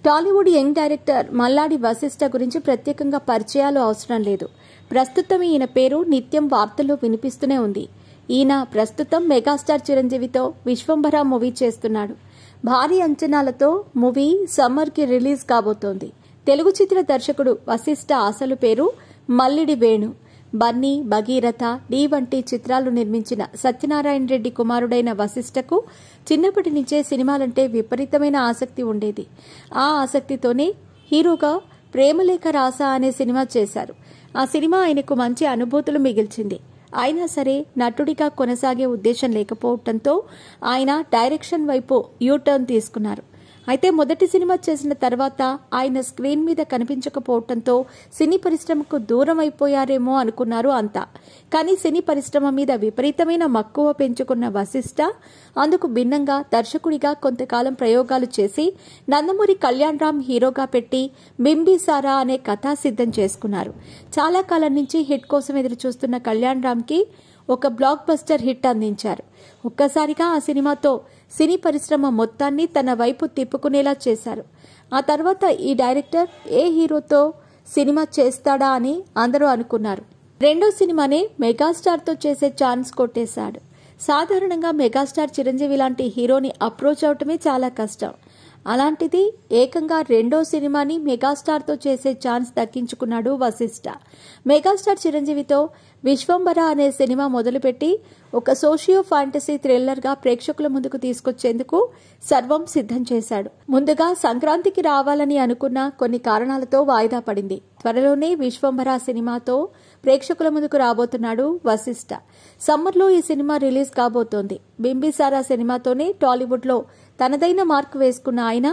Tollywood young director Malladi Vashishtha గురించి ప్రత్యేకంగా పరిచయాలు అవసరం లేదు. ప్రస్తుతం ఈయన పేరు నిత్యం వార్తల్లో వినిపిస్తూనే ఉంది. ఈయన ప్రస్తుతం మెగాస్టార్ చిరంజీవితో విశ్వంభర మూవీ చేస్తున్నాడు. భారీ అంచనాలతో మూవీ సమ్మర్ కి రిలీజ్ కాబోతోంది. తెలుగు చిత్ర దర్శకుడు వశిష్ఠ అసలు పేరు మల్లిడి వేణు. బన్నీ, భగీరథ, డి వంటి చిత్రాలు నిర్మించిన సత్యనారాయణ రెడ్డి కుమారుడైన వశిష్ఠకు చిన్నప్పటి నుంచే సినిమాలంటే విపరీతమైన ఆసక్తి ఉండేది. ఆ ఆసక్తితోనే హీరోగా ప్రేమలేఖ రాస అనే సినిమా చేశారు. ఆ సినిమా ఆయనకు మంచి అనుభూతులు మిగిల్చింది. అయినా సరే నటుడిగా కొనసాగే ఉద్దేశం లేకపోవడంతో ఆయన డైరెక్షన్ వైపు యూటర్న్ తీసుకున్నారు. అయితే మొదటి సినిమా చేసిన తర్వాత ఆయన స్క్రీన్ మీద కనిపించకపోవడంతో సినీ పరిశ్రమకు దూరం అయిపోయారేమో అనుకున్నారు అంతా. కానీ సినీ పరిశ్రమ మీద విపరీతమైన మక్కువ పెంచుకున్న వశిష్ఠ అందుకు భిన్నంగా దర్శకుడిగా కొంతకాలం ప్రయోగాలు చేసి నందమూరి కళ్యాణ్ రామ్ హీరోగా పెట్టి బింబిసారా అనే కథ సిద్ధం చేసుకున్నారు. చాలా కాలం నుంచి హిట్ కోసం ఎదురు చూస్తున్న కళ్యాణ్ రామ్ కి ఒక బ్లాక్ బస్టర్ హిట్ అందించారు. ఒక్కసారిగా ఆ సినిమాతో సినీ పరిశ్రమ మొత్తాన్ని తన వైపు తిప్పుకునేలా చేశారు. ఆ తర్వాత ఈ డైరెక్టర్ ఏ హీరోతో సినిమా చేస్తాడా అని అందరూ అనుకున్నారు. రెండో సినిమానే మెగాస్టార్తో చేసే ఛాన్స్ కొట్టేశాడు. సాధారణంగా మెగాస్టార్ చిరంజీవి లాంటి హీరోని అప్రోచ్ అవటమే చాలా కష్టం. అలాంటిది ఏకంగా రెండో సినిమాని మెగాస్టార్తో చేసే ఛాన్స్ దక్కించుకున్నాడు వశిష్ఠ. మెగాస్టార్ చిరంజీవితో విశ్వంభర అనే సినిమా మొదలుపెట్టి ఒక సోషియో ఫ్యాంటసీ థ్రిల్లర్గా ప్రేక్షకుల ముందుకు తీసుకొచ్చేందుకు సర్వం సిద్ధం చేశాడు. ముందుగా సంక్రాంతికి రావాలని అనుకున్న కొన్ని కారణాలతో వాయిదా పడింది. త్వరలోనే విశ్వంభర సినిమాతో ప్రేక్షకుల ముందుకు రాబోతున్నాడు వశిష్ఠ. సమ్మర్లో ఈ సినిమా రిలీజ్ కాబోతోంది. బింబిసారా సినిమాతోనే టాలీవుడ్లో తనదైన మార్క్ వేసుకున్న ఆయన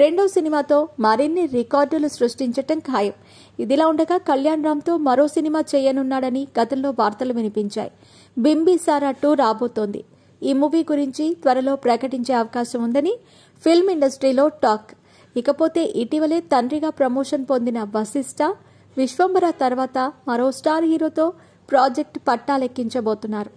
రెండో సినిమాతో మరిన్ని రికార్డులు సృష్టించటం ఖాయం. ఇదిలా ఉండగా కళ్యాణ్ రామ్తో మరో సినిమా చేయనున్నాడని గతంలో వార్తలు వినిపించాయి. బింబిసారా 2 రాబోతోంది. ఈ మూవీ గురించి త్వరలో ప్రకటించే అవకాశం ఉందని ఫిల్మ్ ఇండస్ట్రీలో టాక్. ఇకపోతే ఇటీవలే తండ్రిగా ప్రమోషన్ పొందిన వశిష్ఠ విశ్వంభర తర్వాత మరో స్టార్ హీరోతో ప్రాజెక్ట్ పట్టాలెక్కించబోతున్నారు.